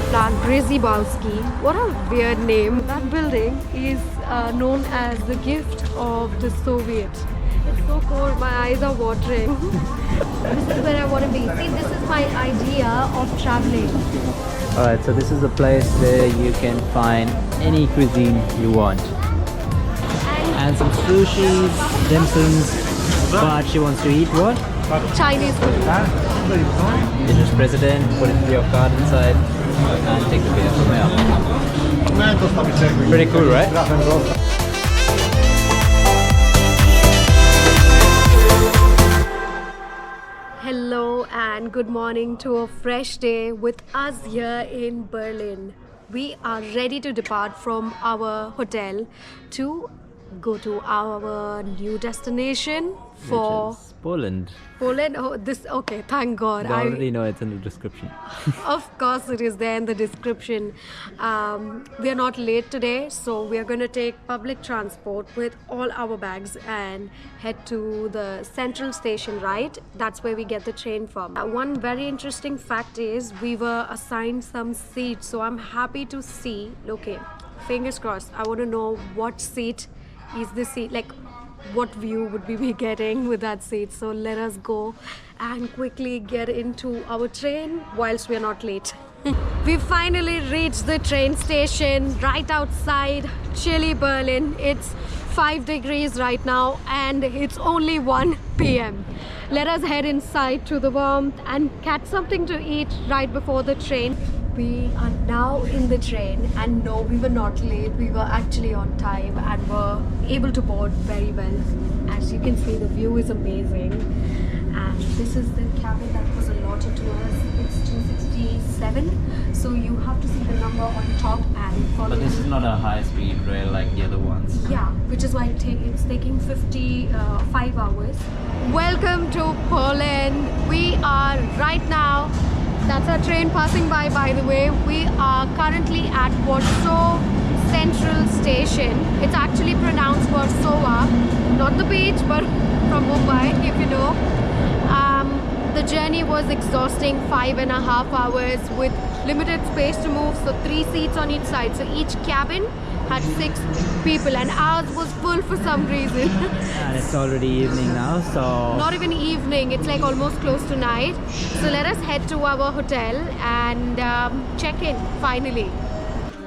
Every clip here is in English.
plant Grzybowski. What a weird name. That building is known as the gift of the Soviet. It's so cold, my eyes are watering. This is where I want to be. See, this is my idea of traveling. Alright, so this is a place where you can find any cuisine you want. And some sushi, dim sums, but she wants to eat what? Chinese food. You just press it in, put your card inside, and take the beer from here. Pretty cool, right? Hello and good morning to a fresh day with us here in Berlin. We are ready to depart from our hotel to go to our new destination for Which is Poland. Poland. Oh, this okay. Thank God. You already know it's in the description. Of course, it is there in the description. We are not late today, so we are going to take public transport with all our bags and head to the central station, right? That's where we get the train from. One very interesting fact is we were assigned some seats, so I'm happy to see. Okay, fingers crossed. I want to know what seat is the seat, like what view would we be getting with that seat. So let us go and quickly get into our train whilst we are not late. We finally reached the train station right outside chilly Berlin. It's 5 degrees right now and it's only 1 p.m. Let us head inside to the warmth and catch something to eat right before the train. We are now in the train and no, we were not late. We were actually on time and were able to board very well. As you can see, the view is amazing. And this is the cabin that was allotted to us. It's 267. So you have to see the number on top and follow. But this is not a high-speed rail like the other ones. Yeah, which is why it's taking 55 hours. Welcome to Poland. We are right now. That's our train passing by the way. We are currently at Warsaw Central Station. It's actually pronounced Warsaw, not the beach, but from Mumbai, if you know. The journey was exhausting, 5.5 hours with limited space to move, so 3 seats on each side. So each cabin had 6 people and ours was full for some reason. And it's already evening now, so... Not even evening, it's like almost close to night. So let us head to our hotel and check in finally.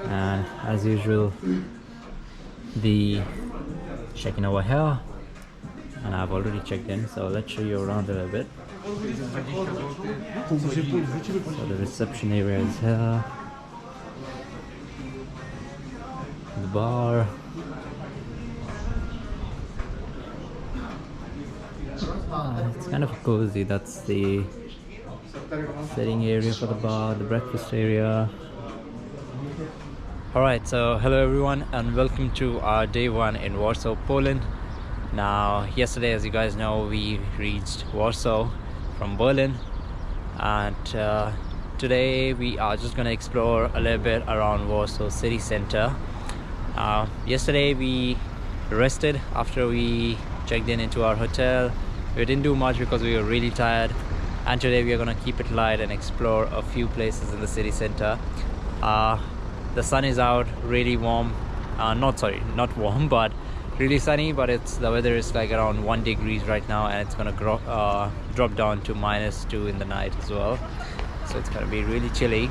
And as usual, the check-in over here. And I've already checked in, so let's show you around a little bit. So the reception area is here. The bar. It's kind of cozy. That's the sitting area for the bar, the breakfast area. Alright, so hello everyone and welcome to our day 1 in Warsaw, Poland. Now yesterday, as you guys know, we reached Warsaw from Berlin, and today we are just going to explore a little bit around Warsaw city center. Yesterday we rested after we checked in into our hotel. We didn't do much because we were really tired, and today we are going to keep it light and explore a few places in the city center. The sun is out, really warm, not warm, but really sunny, but the weather is like around 1 degree right now, and it's gonna drop down to -2 in the night as well, so it's gonna be really chilly.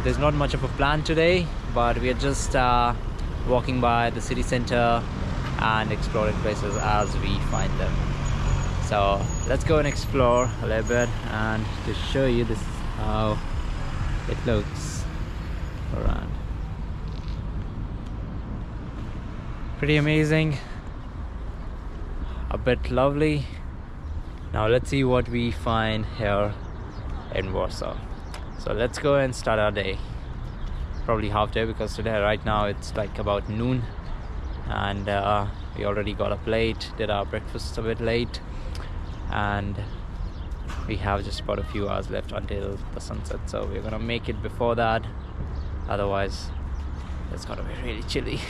There's not much of a plan today, but we are just walking by the city center and exploring places as we find them. So let's go and explore a little bit, and to show you, this is how it looks around. Pretty amazing, a bit lovely. Now let's see what we find here in Warsaw. So let's go and start our day. Probably half day, because today right now it's like about noon, and we already got up late, did our breakfast a bit late, and we have just about a few hours left until the sunset, so we're gonna make it before that, otherwise it's gonna be really chilly.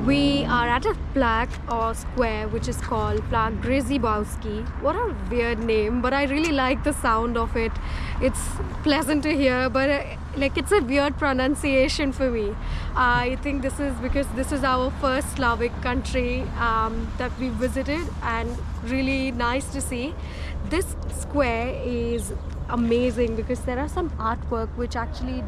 We are at a plaque or square which is called Plaque Grzybowski. What a weird name, but I really like the sound of it. It's pleasant to hear, but like it's a weird pronunciation for me. I think this is because this is our first Slavic country that we visited, and really nice to see. This square is amazing because there are some artwork which actually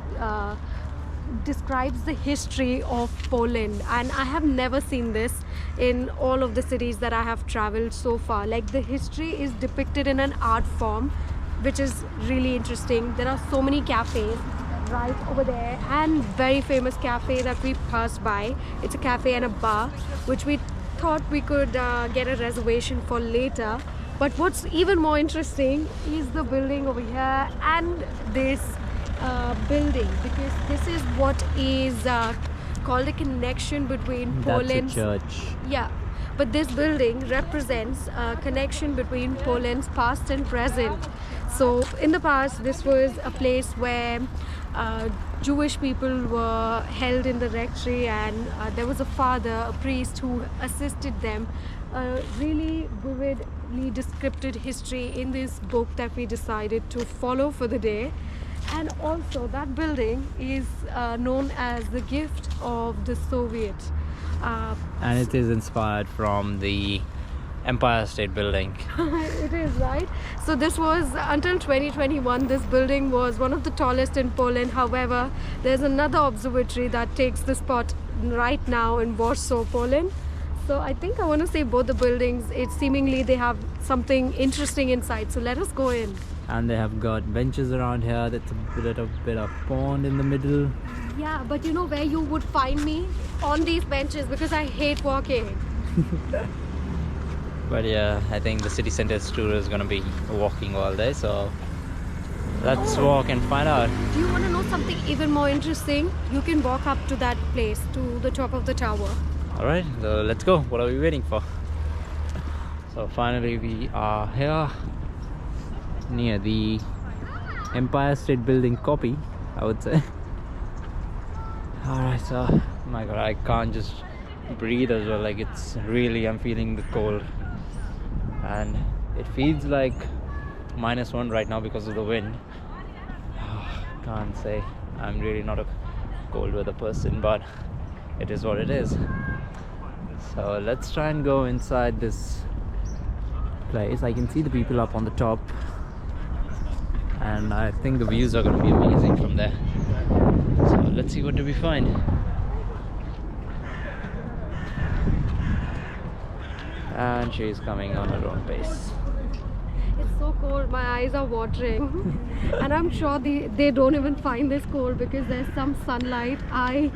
describes the history of Poland, and I have never seen this in all of the cities that I have traveled so far. Like, the history is depicted in an art form which is really interesting. There are so many cafes right over there, and very famous cafe that we passed by. It's a cafe and a bar which we thought we could get a reservation for later. But what's even more interesting is the building over here and this building, because this is what is called a connection between Poland's... That's a church. Yeah, but this building represents a connection between Poland's past and present. So in the past, this was a place where Jewish people were held in the rectory, and there was a father, a priest, who assisted them. Really vividly described history in this book that we decided to follow for the day. And also that building is known as the gift of the Soviet. And it is inspired from the Empire State Building. It is, right? So this was, until 2021, this building was one of the tallest in Poland. However, there's another observatory that takes the spot right now in Warsaw, Poland. So I think I want to say both the buildings, it seemingly they have something interesting inside. So let us go in. And they have got benches around here. That's a bit of pond in the middle. Yeah, but you know where you would find me? On these benches, because I hate walking. But yeah, I think the city center tour is gonna be walking all day, so let's walk and find out. Do you want to know something even more interesting? You can walk up to that place, to the top of the tower. Alright, so let's go. What are we waiting for? So finally we are here near the Empire State Building copy, I would say. Alright, so oh my god, I can't just breathe as well. Like, it's really, I'm feeling the cold, and it feels like -1 right now because of the wind. Can't say I'm really not a cold weather person, but it is what it is. So let's try and go inside this place. I can see the people up on the top, and I think the views are going to be amazing from there. So let's see what do we find. And she's coming on her own pace. It's so cold, my eyes are watering. And I'm sure they don't even find this cold because there's some sunlight. I,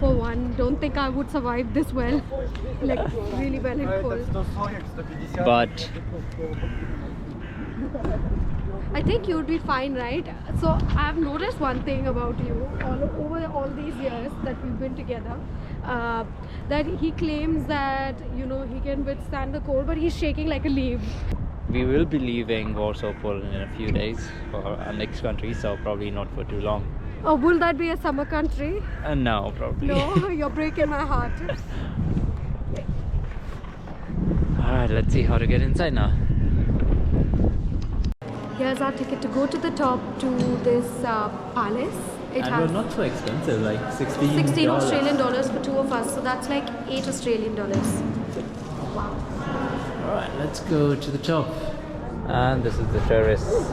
for one, don't think I would survive this well. Like, really well and cold. But I think you would be fine, right? So I've noticed one thing about you over all these years that we've been together, that he claims that, you know, he can withstand the cold, but he's shaking like a leaf. we will be leaving Warsaw, Poland in a few days for our next country, so probably not for too long. Oh, will that be a summer country? No, probably. No, you're breaking my heart. Alright, let's see how to get inside now. Here's our ticket to go to the top to this palace. It And has we're not so expensive, like 16 Australian dollars for 2 of us, so that's like 8 Australian dollars. Wow. Alright, let's go to the top. And this is the terrace.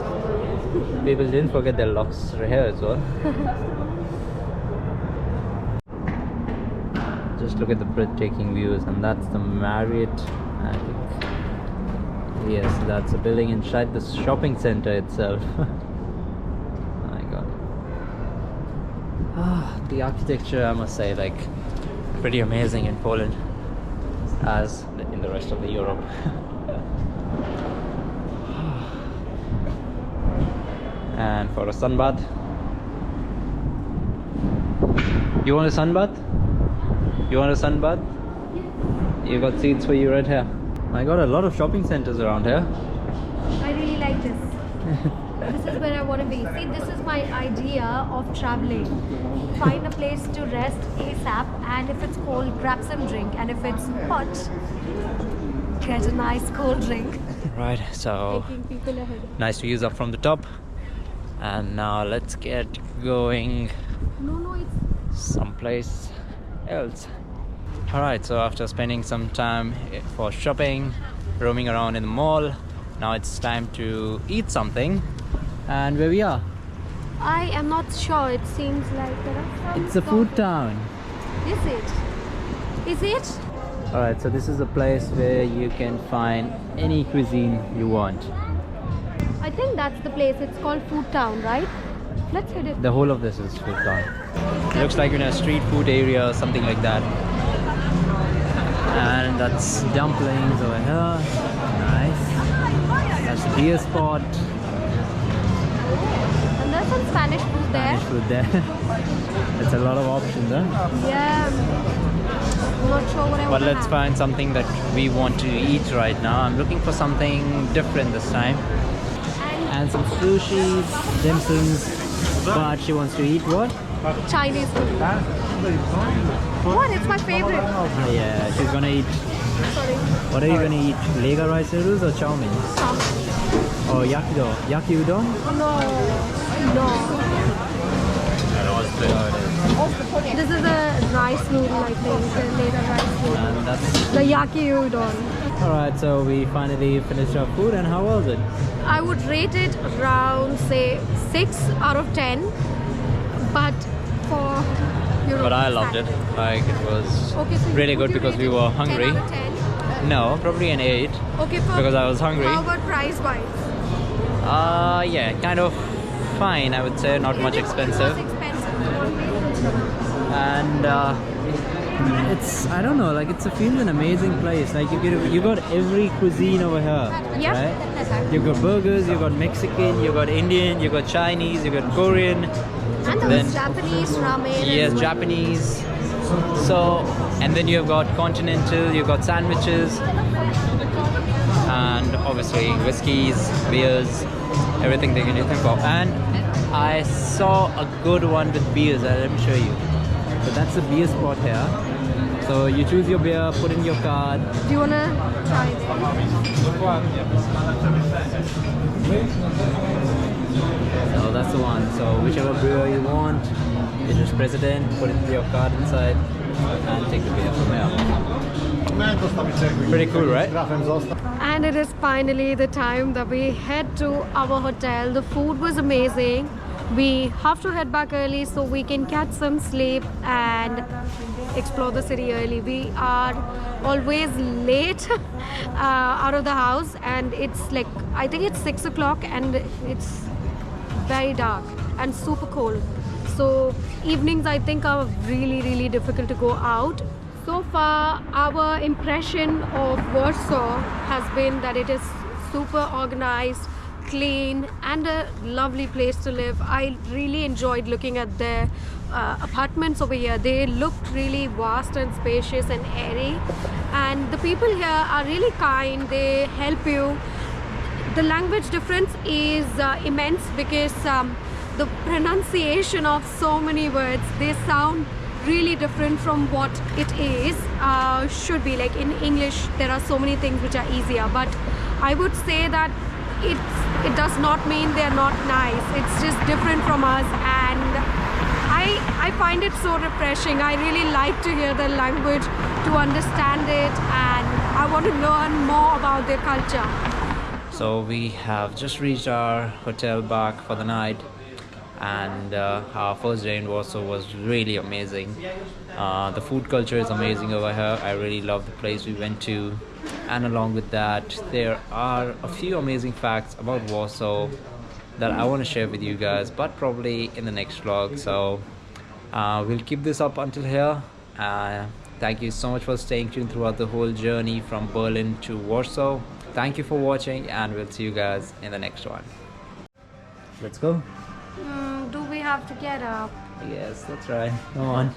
People didn't forget their locks here as well. Just look at the breathtaking views, and that's the Marriott, I think. Yes, that's a building inside the shopping center itself. My god. The architecture, I must say, like, pretty amazing in Poland, as in the rest of the Europe. And for a sunbath. You want a sunbath? You want a sunbath? You got seats for you right here. I got a lot of shopping centers around here. I really like this. This is where I want to be. See, this is my idea of traveling. Find a place to rest ASAP, and if it's cold, grab some drink, and if it's hot, get a nice cold drink. Right, so Taking people ahead. nice views up from the top. And now let's get going No, it's someplace else. Alright, so after spending some time for shopping, roaming around in the mall, now it's time to eat something. And where we are? I am not sure. It seems like there are some It's a food town. Is it? Is it? Alright, so this is a place where you can find any cuisine you want. I think that's the place. It's called Food Town, right? Let's hit it. The whole of this is food town. It looks like in a street food area or something like that. And that's dumplings over here. Nice. That's a beer spot. And there's some Spanish food there. Spanish food there. It's a lot of options, huh? Yeah. I'm not sure what I But want to let's have. find something that we want to eat right now. I'm looking for something different this time. And some sushi, dim sums. But she wants to eat what? Chinese food. What? It's my favorite. Yeah, she's gonna eat. Sorry. What are you gonna eat? Lega rice noodles or chow mein? Or yakido? Yaki udon? No. This is a rice noodle, I think. The later rice noodle. And that's The yaki udon. alright. So we finally finished our food, and how was it? I would rate it around, say, 6 out of 10. But for But I loved it. Like it was Okay, so really would good you because rate we it were 10 hungry. out of 10? No, probably an 8 Okay, for because I was hungry. How about price wise? Yeah, kind of fine. I would say not much expensive. And it's, I don't know, like it feels an amazing place. Like you got every cuisine over here. Yeah. Right? You got burgers, you got Mexican, you got Indian, you got Chinese, you got Korean. And there Then- was Japanese ramen. Yes, as well. Japanese. So, and then you've got continental, you've got sandwiches, and obviously whiskeys, beers, everything that you can think of. And I saw a good one with beers. Let me show you. So that's the beer spot here. So you choose your beer, put in your card. Do you wanna try it? So that's the one. So whichever beer you want, you just press it in, put it your card inside, and take the beer from here. Pretty cool, right? And it is finally the time that we head to our hotel. The food was amazing. We have to head back early so we can catch some sleep and explore the city early. We are always late out of the house, and it's like, I think it's 6 o'clock and it's very dark and super cold. So evenings I think are really difficult to go out. So far our impression of Warsaw has been that it is super organized, clean, and a lovely place to live. I really enjoyed looking at their apartments over here. They looked really vast and spacious and airy, and the people here are really kind. They help you. The language difference is immense because the pronunciation of so many words, they sound really different from what it is should be. Like in English there are so many things which are easier, but I would say that it does not mean they're not nice. It's just different from us, and I find it so refreshing. I really like to hear the language, to understand it, and I want to learn more about their culture. So we have just reached our hotel back for the night, and our first day in Warsaw was really amazing. The food culture is amazing over here. I really love the place we went to, and along with that there are a few amazing facts about Warsaw that I want to share with you guys, but probably in the next vlog. So we'll keep this up until here. Thank you so much for staying tuned throughout the whole journey from Berlin to Warsaw. Thank you for watching, and we'll see you guys in the next one. Let's go. Do we have to get up? Yes, that's right. Come on.